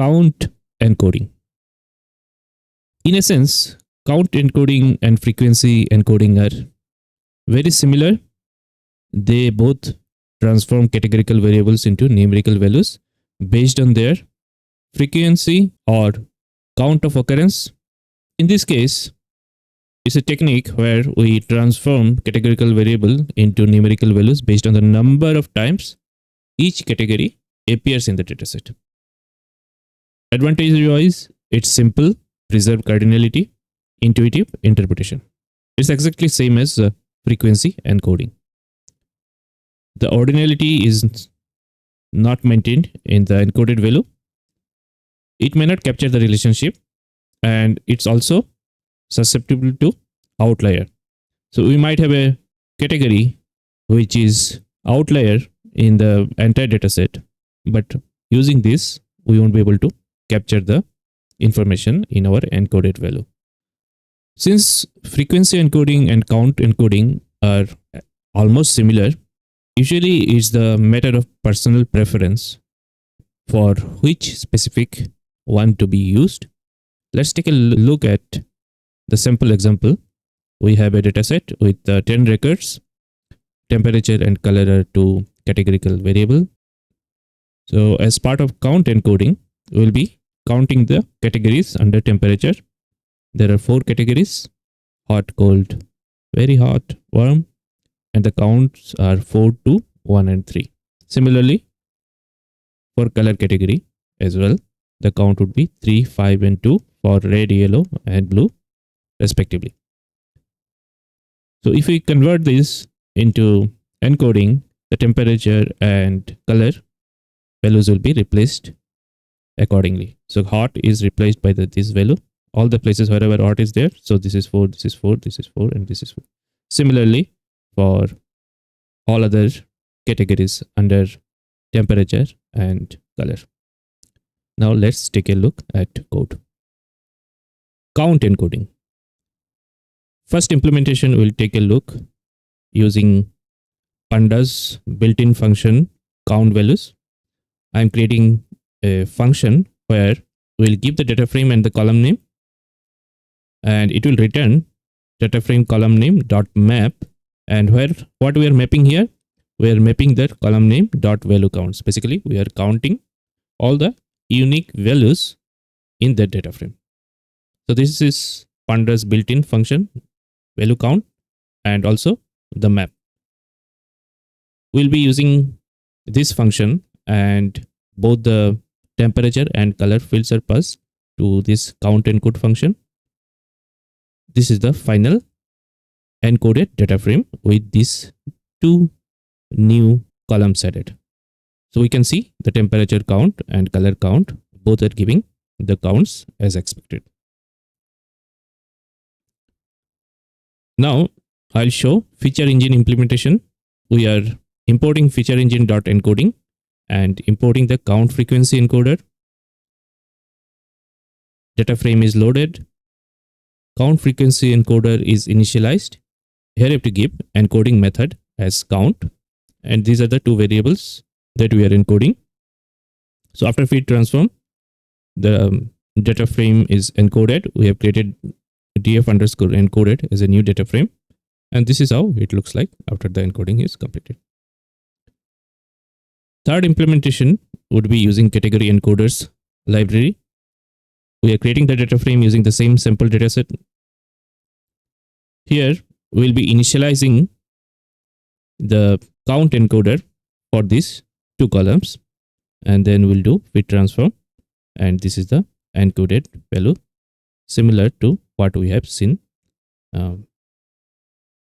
count encoding. In a sense, count encoding and frequency encoding are very similar. They both transform categorical variables into numerical values based on their frequency or count of occurrence. In this case, it's a technique where we transform categorical variable into numerical values based on the number of times each category appears in the dataset. Advantage-wise, it's simple, preserve cardinality, intuitive interpretation. It's exactly same as frequency encoding. The ordinality is not maintained in the encoded value. It may not capture the relationship, and it's also susceptible to outlier. So we might have a category which is outlier in the entire dataset, but using this, we won't be able to capture the information in our encoded value. Since frequency encoding and count encoding are almost similar, usually it's the matter of personal preference for which specific one to be used. Let's take a look at the sample example. We have a dataset with 10 records. Temperature and color are two categorical variable. So as part of count encoding, we'll be counting the categories under temperature. There are 4 categories: hot, cold, very hot, warm, and the counts are 4, 2, 1, and 3. Similarly, for color category as well, the count would be 3, 5, and 2 for red, yellow, and blue respectively. So if we convert this into encoding, the temperature and color values will be replaced accordingly. So hot is replaced by this value. All the places wherever hot is there. So this is 4, this is 4, this is 4, and this is 4. Similarly, for all other categories under temperature and color. Now let's take a look at code. Count encoding. First implementation, we'll take a look using Pandas built-in function count values. I'm creating a function where we'll give the data frame and the column name, and it will return data frame column name dot map. And what we are mapping here, we are mapping the column name dot value counts. Basically, we are counting all the unique values in that data frame. So this is Pandas built-in function value count and also the map. We'll be using this function, and both the temperature and color fields are passed to this count encode function. This is the final encoded data frame with these 2 new columns added. So we can see the temperature count and color count, both are giving the counts as expected. Now I'll show feature engine implementation. We are importing feature engine dot encoding and importing the count frequency encoder. Data frame is loaded. Count frequency encoder is initialized. Here you have to give encoding method as count, and these are the 2 variables that we are encoding. So after feed transform, the data frame is encoded. We have created df underscore encoded as a new data frame, and this is how it looks like after the encoding is completed. Third implementation would be using category encoders library. We are creating the data frame using the same sample dataset. Here we'll be initializing the count encoder for these 2 columns, and then we'll do feed transform, and this is the encoded value, similar to what we have seen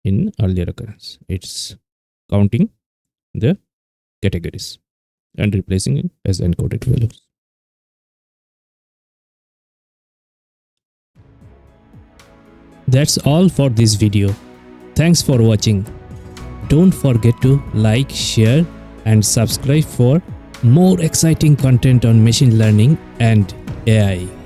in earlier occurrence. It's counting the categories and replacing it as encoded values. That's all for this video. Thanks for watching. Don't forget to like, share, and subscribe for more exciting content on machine learning and AI.